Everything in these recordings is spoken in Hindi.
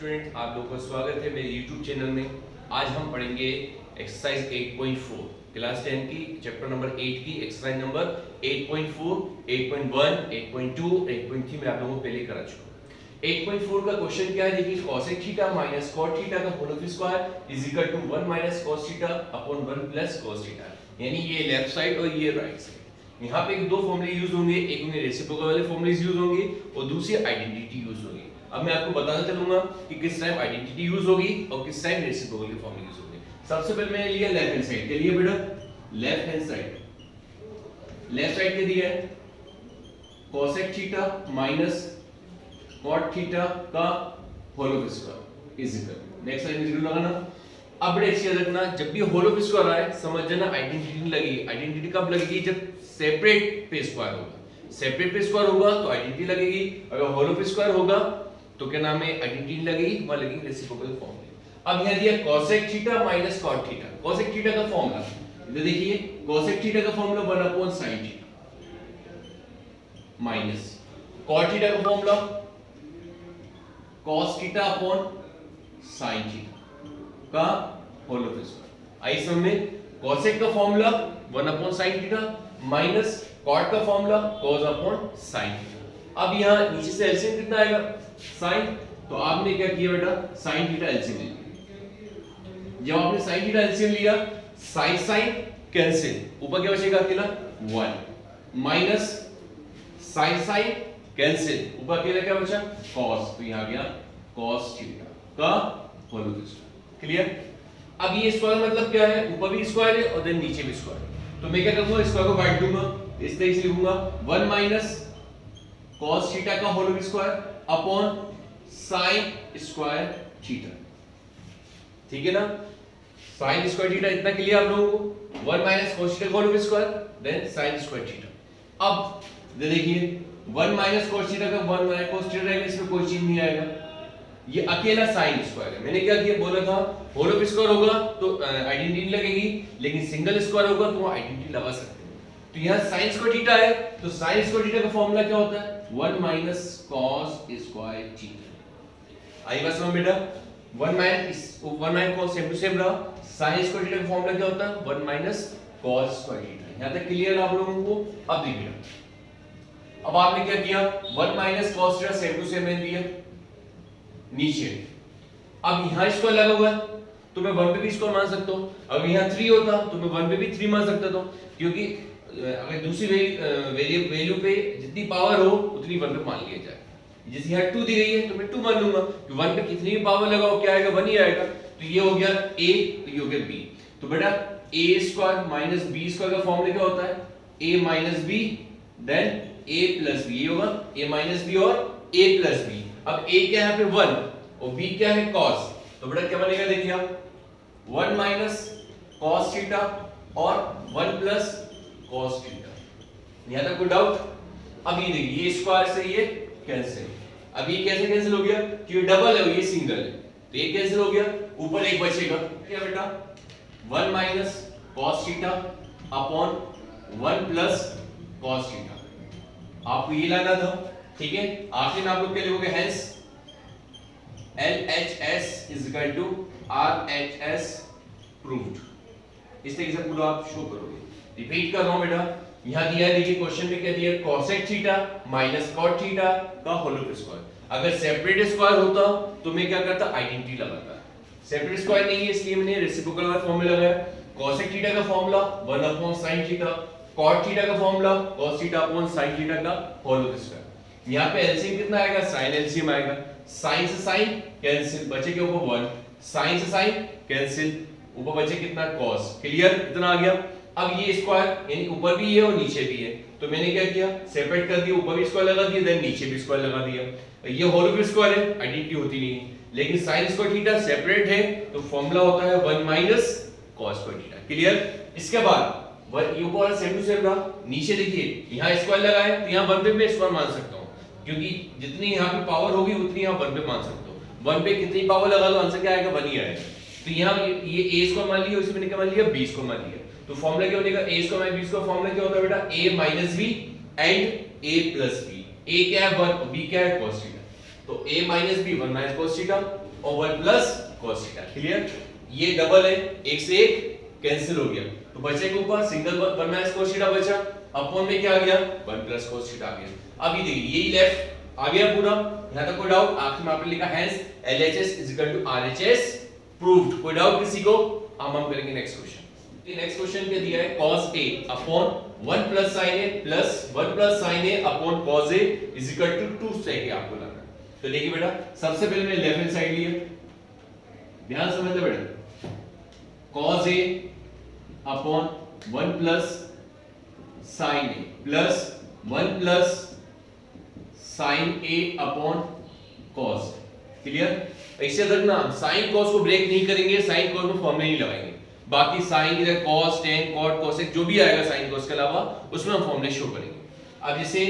स्टूडेंट, आप लोगों का स्वागत है मेरे YouTube चैनल में। आज हम पढ़ेंगे एक्सरसाइज 8.4 क्लास 10 की चैप्टर नंबर 8 की एक्सरसाइज नंबर 8.4, 8.1, 8.2, 8.3 मैं आप लोगों को पहले करा चुका। 8.4 का क्वेश्चन क्या है, देखिए cosec theta minus cot theta का whole square is equal to 1 minus cos theta upon 1 plus cos theta, यानी ये लेफ्ट साइड और ये राइट साइड। यहाँ पे दो फॉर्मूले यूज होंगे, एक में रेसिप्रोकल वाले फॉर्मूले यूज होंगे और दूसरी आइडेंटिटी यूज होगी। अब मैं आपको बताना चलूंगा कि किस टाइम आइडेंटिटी यूज होगी और किस टाइम रेसिप्रोकल के फॉर्मूले यूज होंगे। सबसे पहले मैंने लिया लेफ्ट हैंड साइड के लिए, बेटा लेफ्ट हैंड साइड के दिया है cosec theta minus cot theta का whole square is equal, next line में जीरो लगाना। अब बड़े अच्छी रखना, जब भी होल स्क्वायर आए समझ जाना आइडेंटिटी लगेगी। आइडेंटिटी कब लगेगी? जब सेपरेट पे स्क्वायर होगा। सेपरेट पे स्क्वायर होगा तो आइडेंटिटी लगेगी, अगर होल पे स्क्वायर होगा तो क्या नाम है, आइडेंटिटी लगेगी, वहां लगेगी रेसिप्रोकल फॉर्म में। अब यहां दिया cosec theta minus cot theta. cosec theta का फॉर्मूला इधर देखिए, cosec थीटा का formula 1 upon sin theta minus cot theta का formula cos theta upon sin theta का होल स्क्वायर। आई सम में cosec का formula 1 upon sin theta minus cot का formula cos upon sin theta. अब यहां नीचे से एलसीएम कितना आएगा? sin, तो आपने क्या किया बेटा, sin थीटा एलसीएम ले लिया। जब आपने sin थीटा एलसीएम लिया, sin कैंसिल, ऊपर क्या बचेगा अकेला 1 माइनस sin कैंसिल, ऊपर अकेला क्या बचा cos, तो यहां गया cos थीटा का होल स्क्वायर। क्लियर? अब ये स्क्वायर मतलब क्या है, ऊपर भी स्क्वायर है और देन नीचे भी स्क्वायर है, तो मैं क्या करूंगा, स्क्वायर को काट दूंगा, इस तरीके से लिखूंगा 1 माइनस cos थीटा का whole square upon sin square theta. ठीक है ना, sin स्क्वायर थीटा इतना क्लियर आप लोगों को, 1 माइनस cos थीटा का whole square then sin square theta. अब देखिए 1 माइनस cos थीटा का 1 माइनस cos थीटा रहेगा, इसमें कोई चीज नहीं आएगा, ये अकेला sin स्क्वायर है। मैंने क्या किया, बोला था होल स्क्वायर होगा तो आइडेंटिटी लगेगी, लेकिन सिंगल स्क्वायर होगा तो आइडेंटिटी लगा सकते हैं। तो यहाँ sin स्क्वायर थीटा है, तो sin स्क्वायर थीटा का फॉर्मूला क्या होता है, 1 माइनस cos स्क्वायर थीटा। आई बात समझ बेटा, 1 minus cos same to same रहा। sin स्क्वायर थीटा का फॉर्मूला क्या होता है, 1 माइनस cos स्क्वायर थीटा। यहाँ तक क्लियर है आप लोगों को? अब देखिए, अब आपने क्या किया, 1 minus cos theta same to same मैंने दिया नीचे। अब यहां स्क्वायर लगा हुआ है तो मैं 1 पे भी स्क्वायर मान सकता हूं, अगर यहां 3 होता तो मैं 1 पे भी 3 मान सकता था, क्योंकि अगर दूसरी वैल्यू पे जितनी पावर हो उतनी 1 पे मान लिया जाए। जैसे यहां 2 दी गई है तो मैं 2 मान लूंगा, कि 1 पे कितनी भी पावर लगाओ क्या आएगा, 1 ही आएगा। तो ये हो गया a, तो ये हो गया b। तो बेटा a square minus b square का फॉर्मूला क्या होता है, a minus b then a plus b, ये होगा a माइनस b और a प्लस b। अब a क्या है, यहाँ पे 1 और b क्या है cos, तो बेटा क्या बनेगा, देखिए आप 1 माइनस cos थीटा और 1 प्लस cos थीटा। यहां तक कोई डाउट? अब ये देखिए, ये स्क्वायर से ये कैंसिल, अब ये कैसे कैंसिल हो गया, क्योंकि डबल है ये सिंगल है, तो ये कैंसिल हो गया, ऊपर एक बचेगा क्या बेटा, 1 minus cos theta upon 1 plus cos theta. आपको ये लाना था, ठीक है। आखिर में आप लोग क्या लिखोगे, hence LHS is equal to RHS proved। इस तरीके से पूरा आप शो करोगे। रिपीट कर रहा हूं बेटा, यहां दिया है, देखिए क्वेश्चन में क्या दिया है, cosec theta minus cot theta का होल स्क्वायर। अगर सेपरेट स्क्वायर होता तो मैं क्या करता, आइडेंटिटी लगाता। सेपरेट स्क्वायर नहीं है इसलिए मैंने रेसिप्रोकल वाला फॉर्मूला लगाया। cosec थीटा का formula 1 upon sin theta, cot theta का formula cos theta upon sin theta का होल स्क्वायर। यहां पे एलसीएम कितना आएगा, sin एलसीएम आएगा, sin से sin कैंसिल, बचे के ऊपर 1, sin से sin कैंसिल, ऊपर बचे कितना cos। क्लियर, इतना आ गया। अब ये स्क्वायर यानी ऊपर भी है और नीचे भी है, तो मैंने क्या किया, सेपरेट कर दिया, ऊपर भी स्क्वायर लगा दिया देन नीचे भी स्क्वायर लगा दिया। ये होल स्क्वायर है, आइडेंटिटी होती नहीं है, लेकिन sin स्क्वायर थीटा सेपरेट है तो फॉर्मूला होता है 1 minus cos square theta. Clear? इसके बाद ये ऊपर सेम टू सेम रहा, नीचे देखिए यहां स्क्वायर लगा है तो यहां 1 पे मैं स्क्वायर मान सकता हूं, क्योंकि जितनी यहां पे पावर होगी उतनी यहां 1 पे मान सकता हूं। 1 पे कितनी पावर लगा दो आंसर क्या आएगा, 1 ही आएगा। तो यहां ये a स्क्वायर मान लिया, उसमें मैंने क्या मान लिया, b स्क्वायर मान लिया। तो फॉर्मूला क्या बनेगा, a square minus b square formula क्या होता है बेटा, a minus b and a plus b। a क्या है 1 और b क्या है cos थीटा, तो a minus b 1 minus cos theta और 1 प्लस cos थीटा। क्लियर? ये डबल है, एक से एक कैंसिल हो गया, तो बचेगा ऊपर सिंगल 1 माइनस cos थीटा बचा, अपॉन में क्या आ गया 1 प्लस cos थीटा आ गया। अब ये देखिए यही लेफ्ट आ गया पूरा, यहां तक कोई डाउट? आखिर में आपने लिखा हेंस LHS RHS प्रूव्ड। कोई डाउट किसी को? हम करेंगे नेक्स्ट क्वेश्चन। नेक्स्ट क्वेश्चन क्या दिया है, cos A upon 1 plus sin A plus 1 plus sin A upon cos A is equal to 2 sec A आपको लाना है। तो देखिए बेटा, सबसे पहले मैंने लेफ्ट हैंड साइड लिया, ध्यान समझ ले बेटा, cos A upon 1 plus sin A plus 1 plus sin A upon cos। Clear? ऐसे रखना, sin cos को ब्रेक नहीं करेंगे, sin cos में फॉर्मूला नहीं लगाएंगे, बाकी sin इधर cos tan cot cosec जो भी आएगा sin cos के अलावा उसमें हम फॉर्मूले शो करेंगे। अब जैसे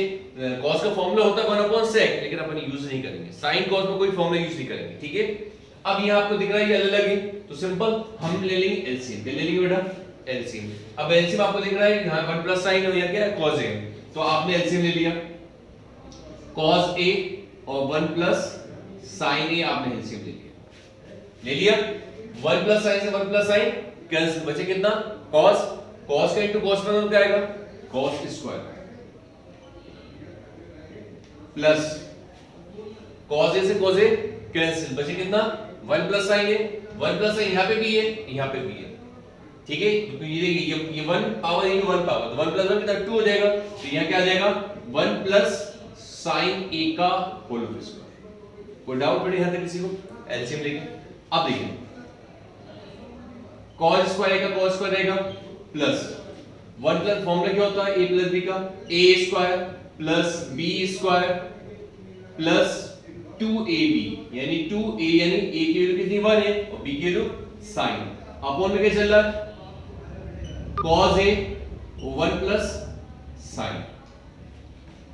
cos का फॉर्मूला होता है 1 अपॉन sec, लेकिन अपन यूज नहीं करेंगे, sin cos में कोई फॉर्मूला यूज नहीं करेंगे। ठीक है? अब यहां आपको दिख रहा है ये अलग है, तो सिंपल हम ले लेंगे एलसीएम। ले लेंगे बेटा एलसीएम। अब एलसीएम आपको दिख रहा है यहां 1 प्लस sin है, यहां क्या है cos है, तो आपने एलसीएम ले लिया, cos A और 1 प्लस sin A आपने एलसीएम ले लिया 1 प्लस sin से 1 प्लस sin कैंसिल, बचे कितना cos, cos का इनटू cos का क्या आएगा cos square plus cos A से cos A कैंसिल, बचे कितना 1 plus sin A, 1 plus sin यहां पे भी है यहां पे भी है। ठीक है? तो ये देखिए ये 1 पावर इन 1 पावर, तो 1 प्लस 1 कितना 2 हो जाएगा, तो यहां क्या आ जाएगा 1 प्लस sin A का होल स्क्वायर। कोई डाउट पड़े यहां तक किसी को? एलसीएम लेके अब देखिए cos स्क्वायर का cos स्क्वायर रहेगा प्लस 1 प्लस फॉर्मूला क्या होता है a प्लस b का, a square plus b square plus 2ab, यानी 2a यानी a की वैल्यू कितनी 1 है और b की वैल्यू sin, अपॉन में क्या चल रहा है cos a 1 प्लस sin।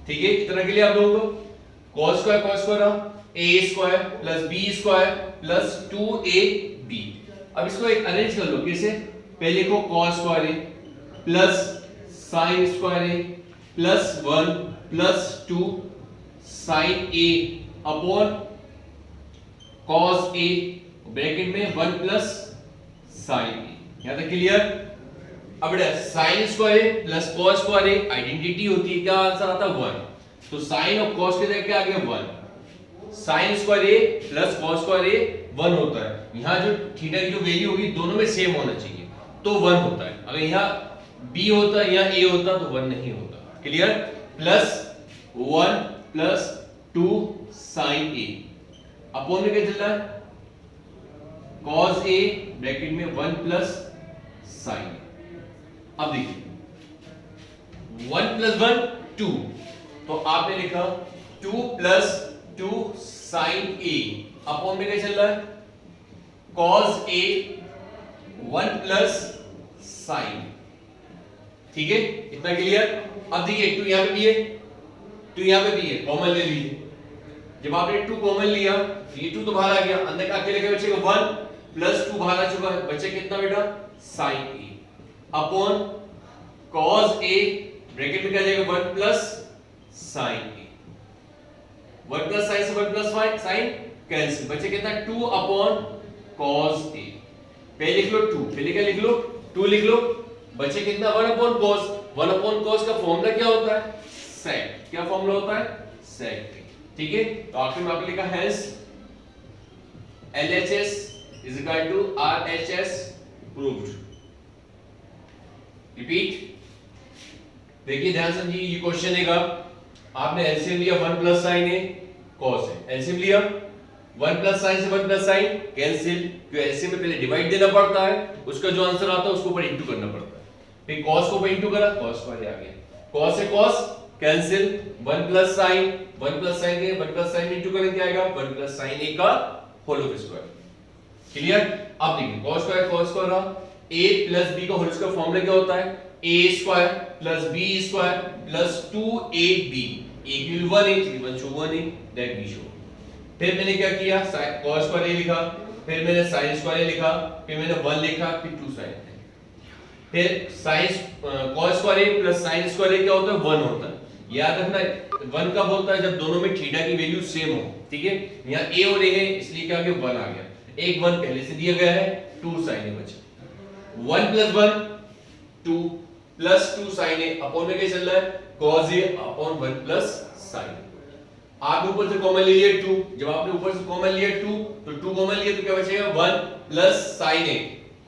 ठीक है? इतना के लिए आप लोगों को cos square a square plus b square plus 2ab। अब इसको एक अरेंज कर लो, कैसे? पहले लिखो cos square a plus sin square a plus 1 plus 2 sin a upon cos a bracket में 1 प्लस sin a। यहां तक क्लियर? अब बेटा sin square a plus cos square a identity होती है, क्या आंसर आता है 1, तो sin और cos के जगह क्या आ गया 1, sin square a plus cos square a 1 होता है, यहां जो थीटा की जो वैल्यू होगी दोनों में सेम होना चाहिए, तो 1 होता है। अगर यहां b होता है यहां a होता तो 1 नहीं होता। Clear? Plus 1 plus 2 sin a upon में क्या चल रहा है cos a ब्रैकेट में 1 प्लस sin a। अब देखिए 1 प्लस 1 2, तो आपने लिखा 2 प्लस 2 sin a अपॉन में क्या चल रहा है cos a 1 प्लस sin। ठीक है? इतना क्लियर? अब देखिए 2 यहां पे भी है 2 यहां पे भी है, कॉमन ले लीजिए। जब आपने 2 कॉमन लिया तो ये 2 तो बाहर आ गया, अंदर का अकेले क्या बचेगा 1 प्लस 2 बाहर आ चुका है, बचे कितना बेटा sin a upon cos a bracket में क्या जाएगा 1 plus sin a, 1 plus sin से 1 प्लस sin कैंसिल, बचे कितना 2 अपॉन cos a। पहले लिख लो 2, पहले क्या लिख लो 2 लिख लो, बचे कितना 1 अपॉन cos, 1 अपॉन cos का फॉर्मूला क्या होता है sec, क्या फॉर्मूला होता है sec। ठीक है? तो आखिर में आपने लिखा hence LHS is equal to RHS proved. Repeat, देखिए ध्यान से समझिए, ये क्वेश्चन है का आपने एलसीएम लिया 1 प्लस sin a cos है, एलसीएम लिया 1 प्लस sin से 1 प्लस sin कैंसिल, क्यों एलसीएम में पहले डिवाइड देना पड़ता है, उसका जो आंसर आता है उसको ऊपर इंटू करना पड़ता है। फिर cos को ऊपर इंटू करा cos स्क्वायर आ गया, cos से cos cancel 1 plus sin, 1 plus sin के 1 प्लस sin इंटू करें क्या आएगा 1 प्लस sin a का होल स्क्वायर। क्लियर? अब देखिए cos स्क्वायर रहा, a प्लस b का होल स्क्वायर फॉर्मूला क्या होता है a square plus b square plus 2ab, a की वैल्यू 1 है इसलिए 1 शो 1 है, दैट b शो। फिर मैंने क्या किया cos स्क्वायर a लिखा, फिर मैंने sin स्क्वायर a लिखा, फिर मैंने 1 लिखा, फिर 2 sin, फिर sin cos square a plus sin square a क्या होता है 1 होता है। याद रखना 1 कब होता है जब दोनों में थीटा की वैल्यू सेम हो, ठीक है, यहाँ a और a है इसलिए क्या आ गया 1 आ गया, एक 1 पहले से दिया गया है, 2 sin a बचा, 1 + 1 2 प्लस 2 sin a अपॉन में क्या चल रहा है cos a upon 1 plus sin a। आपने ऊपर से कॉमन ले लिया 2, जब आपने ऊपर से कॉमन लिया 2 तो 2 कॉमन लिया तो क्या बचेगा 1 plus sin a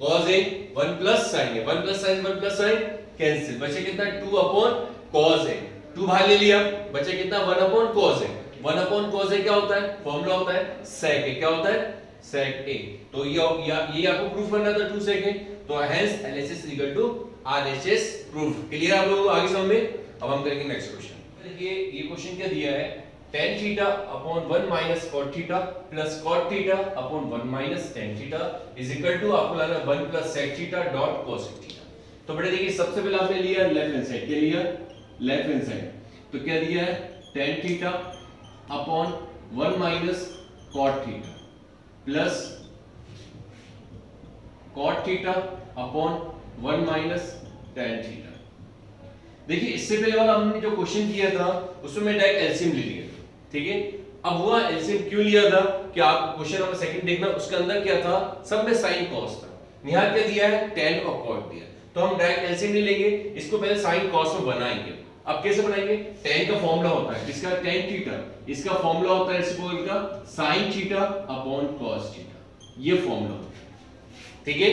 cos a 1 plus sin a 1 plus sin 1 plus sin cancel, बचे कितना 2 अपॉन cos a, 2 बाहर ले लिया बचे कितना 1 upon cos a, 1 upon cos a क्या होता है फॉर्मूला होता है sec a, क्या होता है sec a। तो ये आपको प्रूफ करना था 2 sec a, तो hence LHS equal to RHS proof. Clear आप लोगों को आगे समझ में। अब हम करेंगे नेक्स्ट क्वेश्चन। देखिए ये क्वेश्चन क्या दिया है, tan theta upon 1 minus cot theta plus cot theta upon 1 minus tan theta is equal to आपको लाना 1 plus sec theta dot cosec theta. तो बेटा देखिए सबसे पहले आपने लिया लेफ्ट हैंड साइड, क्या लिया लेफ्ट हैंड साइड, तो क्या दिया है tan theta upon 1 minus cot theta plus cot theta upon 1 minus tan theta. देखिए इससे पहले वाला हमने जो क्वेश्चन किया था उसमें मैं डायरेक्ट एलसीएम ले लिया, ठीक है। अब हुआ एलसीएम क्यों लिया था कि आप क्वेश्चन नंबर सेकंड देखना, उसके अंदर क्या था सब में sin cos था, यहाँ क्या दिया है tan और cot दिया, तो हम डायरेक्ट एलसीएम नहीं लेंगे, इसको पहले sin cos में बनाएंगे। अब कैसे बनाएंगे, tan का फॉर्मूला होता है इसका tan थीटा, इसका फॉर्मूला होता है रेसिप्रोकल का sin theta upon cos theta, ये फॉर्मूला होता है, ठीक है।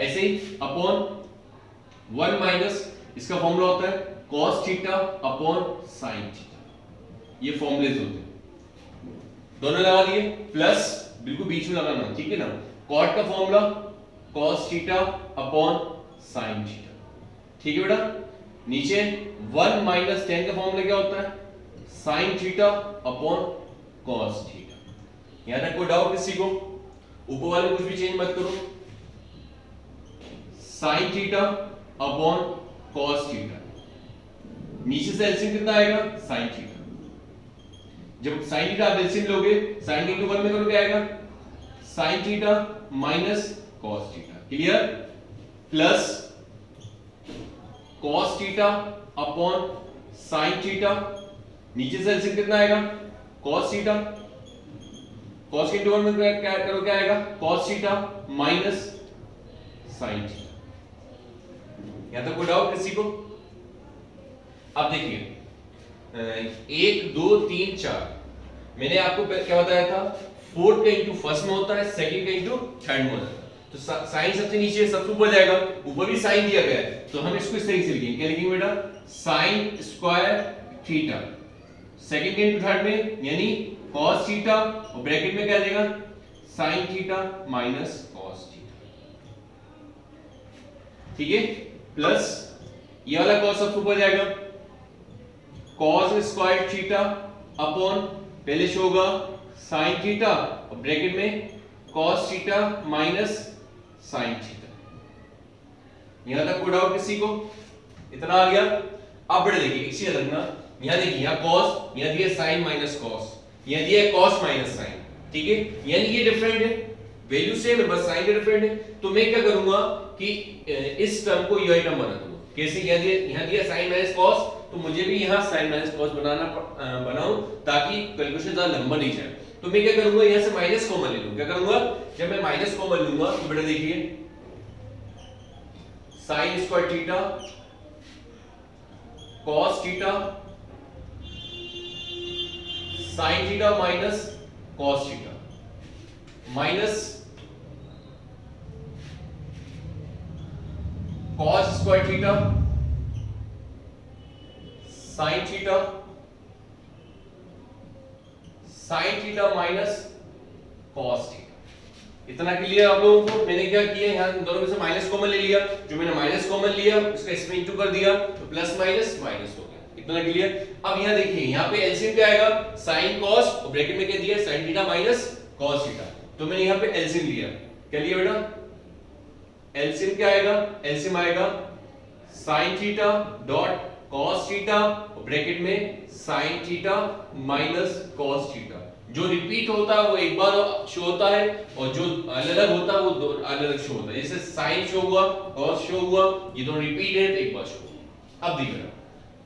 ऐसे ही अपॉन 1 माइनस इसका फॉर्मूला होता है cos theta upon sin theta, ये फॉर्मूलेज होते हैं, दोनों लगा दिए प्लस बिल्कुल बीच में लगाना, ठीक है ना। cot का formula cos theta upon sin theta, ठीक है बेटा। नीचे 1 माइनस tan का फॉर्मूला क्या होता है sin theta upon cos theta. यहां तक कोई डाउट किसी को, ऊपर वाले कुछ भी चेंज मत करो, sin theta upon cos theta, नीचे से एलसीएम कितना आएगा sin थीटा, जब sin थीटा आप एलसीएम लोगे sin into 1 में करोगे क्या आएगा sin theta minus cos theta, clear, plus cos theta upon sin theta, नीचे से एलसीएम कितना आएगा cos थीटा, cos into 1 में क्या करोगे क्या आएगा cos theta minus sin theta. यहां तक कोई डाउट किसी को। अब देखिए 1 2 3 4 मैंने आपको क्या बताया था, फोर्थ का इंटू फर्स्ट में होता है, सेकंड का इंटू थर्ड में होता है, तो साइन सबसे नीचे सबसे ऊपर जाएगा, ऊपर भी साइन दिया गया है तो हम इसको इस तरीके से लिखेंगे, क्या लिखेंगे बेटा साइन स्क्वायर थीटा, सेकंड के इंटू थर्ड में यानी cos थीटा और ब्रैकेट में क्या देगा sign theta minus cos theta, ठीक है, प्लस ये वाला cos सबसे ऊपर जाएगा cos स्क्वायर थीटा अपॉन पहले शो होगा sin थीटा और ब्रैकेट में cos theta minus sin theta. यहां तक कोई डाउट किसी को, इतना आ गया। अब बड़े देखिए एक चीज रखना, यहां देखिए यहां cos, यहां दिया sin माइनस cos, यहां दिया है cos माइनस sin, ठीक है, यानी ये डिफरेंट है, वैल्यू सेम है बस साइन डिफरेंट है। तो मैं क्या करूंगा कि इस टर्म को ये टर्म बना दूंगा, कैसे, यहां दिया sin माइनस cos तो मुझे भी यहां sin माइनस cos बनाऊं ताकि कैलकुलेशन ज्यादा लंबा नहीं जाए। तो मैं क्या करूंगा यहां से माइनस कॉमन ले लूंगा, क्या करूंगा जब मैं माइनस कॉमन लूंगा तो बेटा देखिए sin square theta cos theta sin theta minus cos theta minus cos square theta sin theta sin theta minus cos theta. इतना क्लियर आप लोगों को। मैंने क्या किया यहां दोनों में से माइनस कॉमन ले लिया, जो मैंने माइनस कॉमन लिया उसका इसमें इंटू कर दिया तो प्लस माइनस माइनस हो गया, इतना क्लियर। अब यहां देखिए यहां पे एलसीएम क्या आएगा sin cos और ब्रैकेट में क्या दिया sin theta minus cos theta, तो मैंने यहां पे एलसीएम लिया, क्या लिया बेटा एलसीएम क्या आएगा, एलसीएम आएगा sin theta dot cos theta और ब्रैकेट में sin theta minus cos theta. जो रिपीट होता है वो एक बार शो होता है और जो अलग होता है वो दो अलग शो होता है, जैसे sin शो हुआ cos शो हुआ, ये दोनों रिपीट है तो एक बार शो हुआ। अब देखिए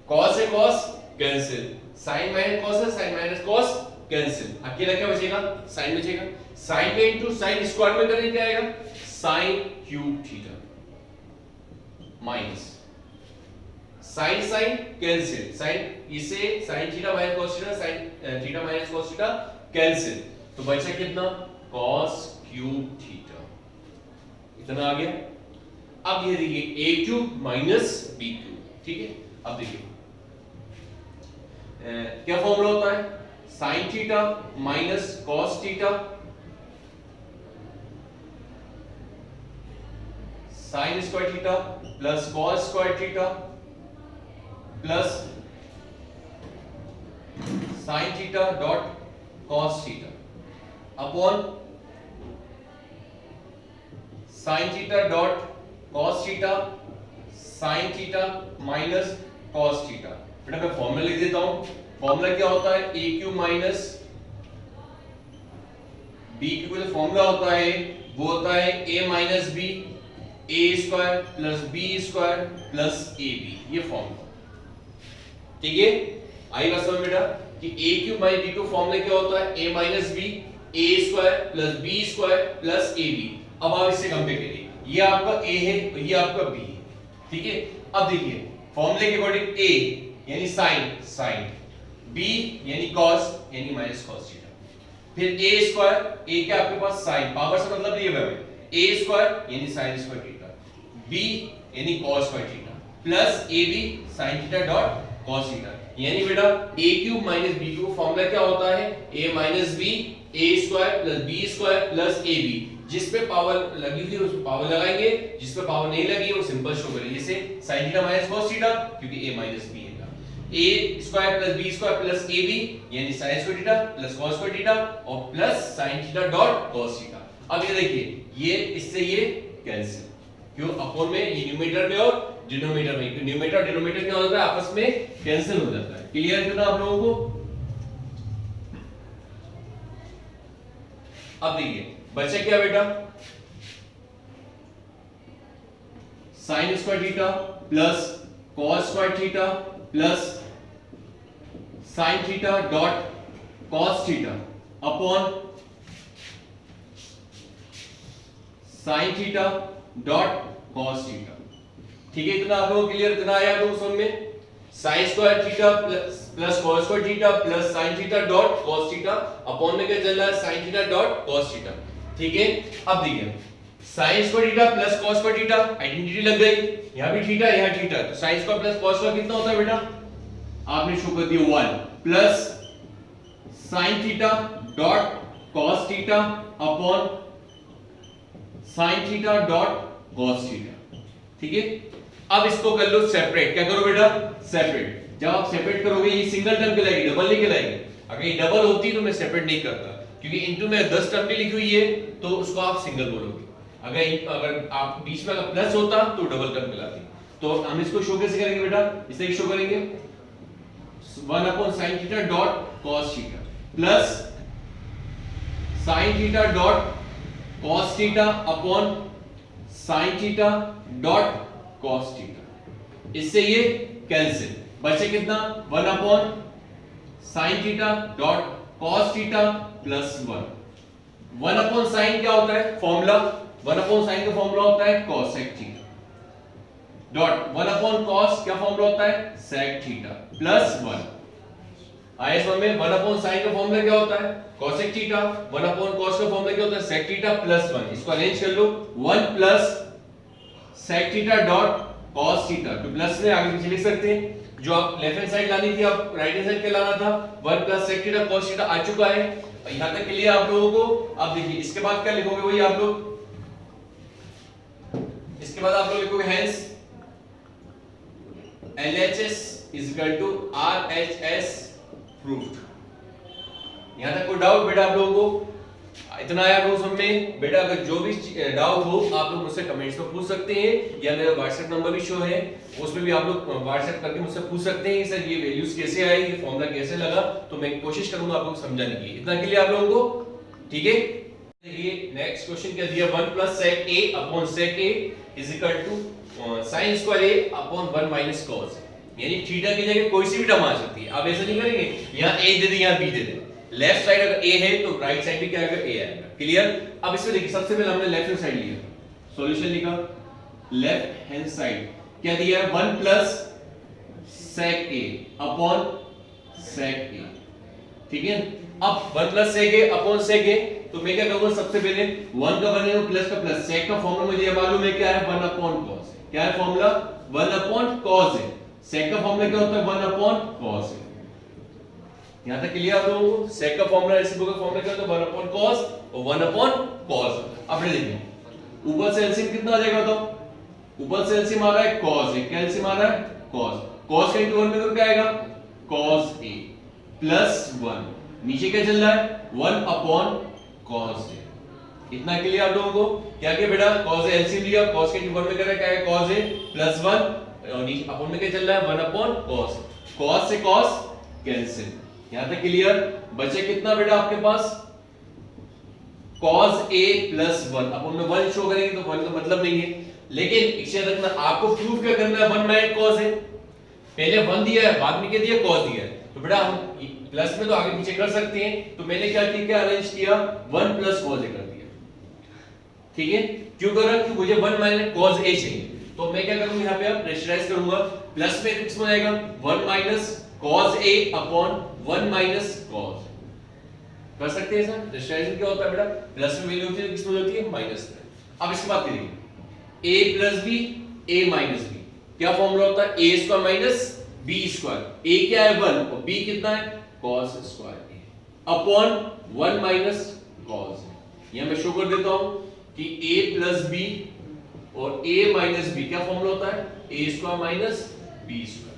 cos है cos cancel, sin minus cos है sin माइनस cos कैंसिल, अकेला क्या बचेगा, साइन बचेगा। साइन का इंटू साइन स्क्वायर में करेंगे क्या आएगा, sine cube theta minus sine sine cancel, sine इसे sine theta minus cos theta, sine theta minus cos theta cancel, तो बचा कितना, cos क्यूब थीटा, इतना आ गया। अब ये देखिए a cube minus b cube, ठीक है। अब देखिए क्या फॉर्मूला होता है, sign theta minus cos theta, sine square theta plus cos square theta plus sine theta dot cos theta upon sine theta dot cos theta sine theta minus cos theta. बेटा मैं फॉर्मूला लिख देता हूं, फॉर्मूला क्या होता है, a cube minus b cube का जो फॉर्मूला होता है वो होता है a minus b, a square plus b square plus ab, ये फॉर्मूला, ठीक है। आई बात समझ बेटा कि a cube minus b cube formula क्या होता है, a minus b, a square plus b square plus ab। अब आप इससे कंपेयर करिए, ये आपका a है और ये आपका b है, ठीक है। अब देखिए फॉर्मूले के अकॉर्डिंग a यानी साइन साइन, b यानी cos यानी माइनस cos थीटा, फिर a स्क्वायर, a क्या आपके पास साइन, पावर से मतलब ये है, a स्क्वायर यानी साइन स्क्वायर थीटा, b यानी cos square theta plus ab sin theta dot cos theta. यानी बेटा a cube minus b cube formula क्या होता है, a minus b, a square plus b square plus ab, जिस पे पावर लगी हुई है उस पे पावर लगाएंगे, जिस पे पावर नहीं लगी है वो सिंपल शो करेंगे, जैसे sin theta minus cos theta क्योंकि a माइनस b है, a square plus b square plus ab यानी sin square theta plus cos square theta और plus sin theta dot cos theta. अब ये देखिए ये इससे ये कैंसिल, क्यों, अपोन में ये न्यूमरेटर में और डिनोमिनेटर में, न्यूमरेटर डिनोमिनेटर क्या होता है आपस में कैंसिल हो जाता है। क्लियर करना आप लोगों को। अब देखिए बचा क्या बेटा, sin square theta plus cos square theta plus sin theta dot cos theta upon sin theta dot cos theta, ठीक है। इतना आप लोगों को क्लियर, इतना आया आप लोगों समझ में, sin square theta plus cos square theta plus sin theta dot cos theta upon में क्या चल रहा है, sin theta dot cos theta, ठीक है। अब देखिए sin square theta plus cos square theta, identity लग गई, यहां भी थीटा यहां थीटा, तो sin square plus cos square कितना होता है बेटा, आपने शो कर दिया 1 plus sin theta dot cos theta upon sin theta dot cos theta, ठीक है। अब इसको कर लो सेपरेट, क्या करो बेटा, सेपरेट। जब आप सेपरेट करोगे ये सिंगल टर्म कहलाएगी, डबल नहीं कहलाएगी। अगर ये डबल होती तो मैं सेपरेट नहीं करता, क्योंकि इनटू में 10 टर्म भी लिखी हुई है तो उसको आप सिंगल बोलोगे। अगर आप बीच में अगर प्लस होता तो डबल टर्म कहलाती। तो हम इसको शो कैसे करेंगे बेटा, इसे शो करेंगे 1 upon sin theta dot cos theta plus sin theta dot cos theta upon sin theta dot cos theta, इससे ये कैंसिल, बचे कितना 1 upon sin theta dot cos theta plus 1 upon sin क्या होता है फॉर्मूला, 1 अपॉन sin का फॉर्मूला होता है cosec theta dot 1 upon cos क्या फॉर्मूला होता है sec थीटा प्लस 1। आया समझ में, 1 अपॉन sin का फॉर्मूला क्या होता है cosec थीटा, 1 अपॉन cos का फॉर्मूला क्या होता है sec थीटा प्लस 1। इसको अरेंज कर लो, 1 plus sec theta dot cos theta, तो प्लस में आगे पीछे लिख सकते हैं, जो आप लेफ्ट हैंड साइड लानी थी आप राइट हैंड साइड पे लाना था। 1 plus sec theta cos theta आ चुका है, यहां तक क्लियर आप लोगों को। अब देखिए इसके बाद क्या लिखोगे वही आप लोग, इसके बाद आप लोग लिखोगे hence LHS is equal to RHS proved। यहां तक कोई डाउट बेटा आप लोगों को, इतना आया आप लोग समझ में। बेटा अगर जो भी डाउट हो आप लोग मुझसे कमेंट्स में पूछ सकते हैं, या मेरा व्हाट्सएप नंबर भी शो है उसमें भी आप लोग व्हाट्सएप करके मुझसे पूछ सकते हैं कि सर ये वैल्यूज कैसे आई, ये फॉर्मूला कैसे लगा, तो मैं कोशिश करूंगा आप लोग समझाने की। इतना के लिए आप लोगों को, ठीक है। देखिए नेक्स्ट क्वेश्चन क्या दिया, 1 plus sec a upon sec a is equal to sin square a upon 1 minus cos, यानी थीटा की जगह कोई सी भी टर्म आ सकती है। आप ऐसा नहीं करेंगे यहाँ a दे दे यहाँ b दे दे, लेफ्ट साइड अगर a है तो राइट साइड भी क्या आएगा, a आएगा। क्लियर? अब इसमें देखिए सबसे पहले हमने लेफ्ट हैंड साइड लिया, सॉल्यूशन लिखा, लेफ्ट हैंड साइड क्या दिया है, 1 plus sec a upon sec a, ठीक है। अब 1 plus sec a upon sec a, तो मैं क्या करूंगा, सबसे पहले 1 का बनेगा प्लस का प्लस, sec का फॉर्मूला मुझे ये मालूम है क्या है, 1 अपॉन cos। क्या है फॉर्मूला, 1 अपॉन cos है। sec का फॉर्मूला क्या होता है, 1 अपॉन cos है। यहां तक क्लियर आप लोगों को? sec का फॉर्मूला, रेसिप्रोकल का फॉर्मूला क्या होता है, 1 अपॉन cos और 1 अपॉन cos। अब देखिए ऊपर से एलसीएम कितना आ जाएगा, तो ऊपर से एलसीएम आ रहा है cos a, क्या एलसीएम आ रहा है cos, cos का इनटू 1 में तो क्या आएगा, cos a प्लस 1, नीचे क्या चल रहा है, 1 अपॉन cos a। इतना क्लियर आप लोगों को? क्या किया बेटा, cos a एलसीएम लिया, cos के इनटू 1 में कर रहा है क्या है, cos a प्लस 1 और नीचे अपॉन में क्या चल रहा है, 1 अपॉन cos, cos से cos कैंसिल। यहां तक क्लियर? बचे कितना बेटा आपके पास, cos a प्लस 1 अपन में 1 शो करेंगे तो 1 का मतलब नहीं है, लेकिन इसे याद रखना आपको प्रूफ क्या करना है, 1 माइनस cos है, पहले 1 दिया है बाद में क्या दिया, cos दिया है, तो बेटा हम प्लस में तो आगे पीछे कर सकते हैं, तो मैंने क्या किया, अरेंज किया 1 प्लस cos a कर दिया, ठीक है। क्यों करा, क्योंकि मुझे 1 माइनस cos a चाहिए, तो मैं क्या करूंगा, यहाँ पे अब प्रेशराइज करूंगा, प्लस में किस में आएगा, 1 minus cos a upon 1 minus cos। कर सकते हैं सर, रेशनलाइजेशन क्या होता है बेटा, प्लस में वैल्यू होती है, किस में होती है, माइनस में। अब इसके बाद करिए a plus b, a minus b, क्या फॉर्मूला होता है, a square minus b square, a क्या है 1 और b कितना है, cos square a upon 1 minus cos। यहां मैं शो कर देता हूं कि a प्लस b और a माइनस b क्या फॉर्मूला होता है, a square minus b square.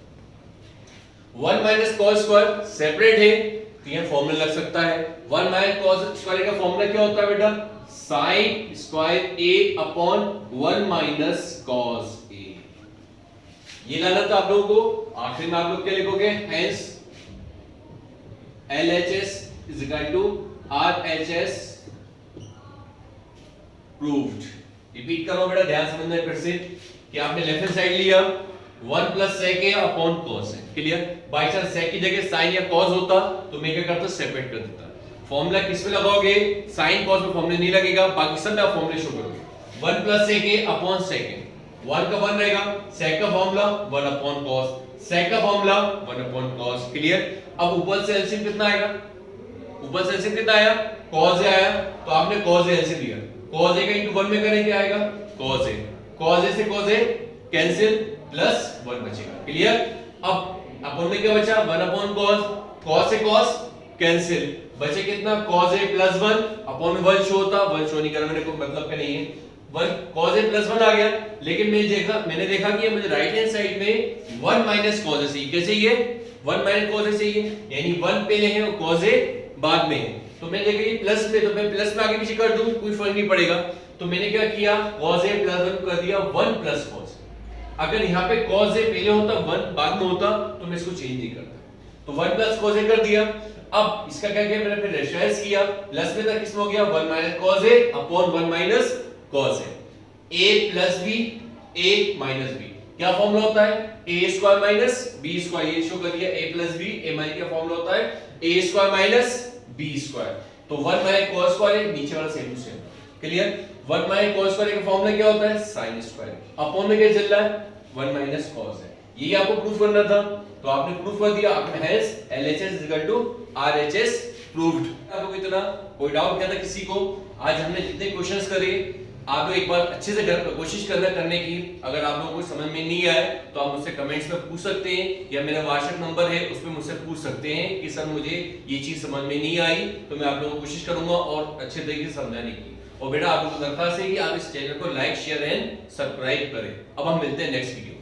1 minus cos square separate है तो यह फॉर्मूला लग सकता है, 1 माइनस cos स्क्वायर का फॉर्मूला क्या होता है बेटा, sin square a upon 1 minus cos a। ये लाना था आप लोगों को। आखिर में आप लोग क्या लिखोगे, hence LHS is equal to RHS proved। Repeat करो बेटा, ध्यान समझना है फिर से कि आपने लेफ्ट हैंड साइड लिया 1 plus sec a upon cos है, क्लियर। बाय चांस sec की जगह sin या cos होता तो मैं क्या करता, सेपरेट कर देता। फॉर्मूला किस में लगाओगे, sin cos में फॉर्मूला नहीं लगेगा, बाकी सब में आप फॉर्मूले शो करोगे। 1 plus sec a upon sec a, 1 का 1 रहेगा, sec का फॉर्मूला 1 अपॉन cos, sec का फॉर्मूला 1 अपॉन cos, क्लियर। अब ऊपर से एलसीएम कितना आएगा, ऊपर से एलसीएम कितना आया, cos a आया, तो आपने cos a एलसीएम लिया, cos a का इनटू 1 में करेंगे आएगा cos a, cos a से cos a कैंसिल, प्लस 1 बचेगा, क्लियर। अब अपन में क्या बचा, 1 अपॉन cos, cos से cos कैंसिल, बचे कितना, cos a plus 1 upon 1 show होता, 1 शो नहीं करना मेरे को, मतलब का नहीं है, 1 cos a प्लस 1 आ गया, लेकिन मैंने देखा कि मुझे राइट हैंड साइड में 1 माइनस cos a चाहिए, क्या चाहिए, 1 माइनस cos a चाहिए, यानी 1 पहले है और cos a बाद में है, तो मैं देखा ये प्लस में, तो मैं प्लस में आगे पीछे कर दूं कोई फर्क नहीं पड़ेगा, तो मैंने क्या किया, cos a प्लस 1 कर दिया 1 प्लस cos। अगर यहाँ पे cos a पहले होता 1 बाद में होता तो मैं इसको चेंज नहीं करता, तो 1 प्लस cos a कर दिया। अब इसका क्या किया, मैंने फिर रेशनलाइज किया, प्लस में था किस में हो गया, 1 minus cos a upon 1 minus cos a, a plus b, a minus b, क्या फॉर्मूला होता है, a square minus b square, ये शो कर दिया, a plus b, a minus क्या फॉर्मूला होता है, a square minus b square, तो 1 माइनस cos स्क्वायर नीचे वाला same to same, clear. 1 minus cos square का फॉर्मूला क्या होता है, sin स्क्वायर, अपॉन में क्या चल रहा है, 1 माइनस cos है, यही आपको प्रूफ करना था, तो आपने प्रूफ कर दिया, आपने has LHS is equal to RHS proved. आपको इतना कोई डाउट क्या था किसी को, आज हमने जितने क्वेश्चंस करे आप लोग एक बार अच्छे से कोशिश करने की, अगर आप लोगों को समझ में नहीं आए तो आप मुझसे कमेंट्स में पूछ सकते हैं, या मेरा व्हाट्सएप नंबर है उस पर मुझसे पूछ सकते हैं कि सर मुझे ये चीज समझ में नहीं आई, तो मैं आप लोगों को कोशिश करूंगा और अच्छे तरीके से समझाने की। और बेटा आप लोगों को दरख्वास्त है कि आप इस चैनल को लाइक शेयर एंड सब्सक्राइब करें। अब हम मिलते हैं नेक्स्ट वीडियो।